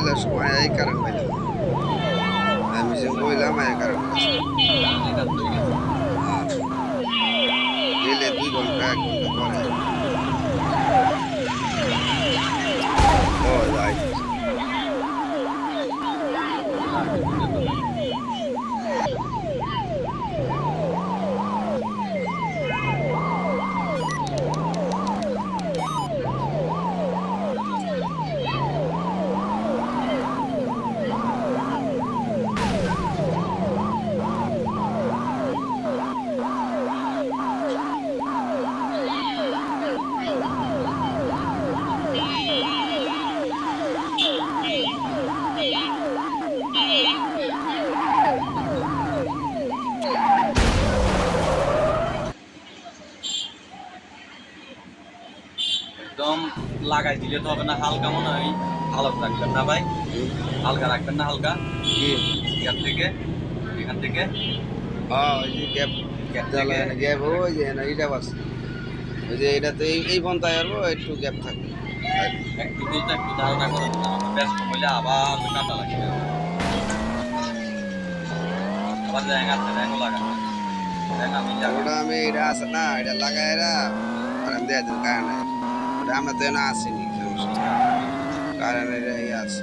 গেলে সময় এই কারণ পাইলাম আমি যে বললাম এই কারণ গেলে 2 ঘন্টা 1 ঘন্টা পরে ও যাই একদম লাগাই দিলে তো হবে না, হালকা মনে হয় হালকা রাখবেন না ভাই, হালকা রাখবেন না, হালকা কি এখান থেকে ওই যে গ্যাপ গ্যাপ থেকে জ্বালায় না গ্যাপ ওই যে না এটা বাস ওই যে এটাতে এই পন্থায় আসবো একটু গ্যাপ থাকবে একটু বলতে একটু ধারণা করেন না, আমার ব্যস্ত হইলে আবার কাটা লাগবে, আবার র্যাং আছে, র্যাংও লাগানো, র্যাং আমি লাগাই। ওটা আমি এটা আছে না এটা লাগাই আর আমি দিয়ে দিন কারণ ওটা আমরা তো না আসিনি সমস্যা কারণ এটা ইয়ে আছে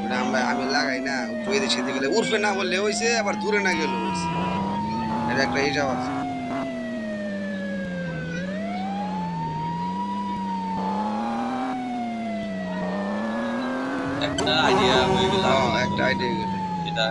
ওটা আমি লাগাই না একটু এদিক সেদিক গেলে উঠবে না বললে হয়েছে আবার দূরে না গেলে হয়েছে এটা একটা হিসাব আছে একটা আইডিয়া হয়ে গেল, একটা আইডিয়া গেলে এটা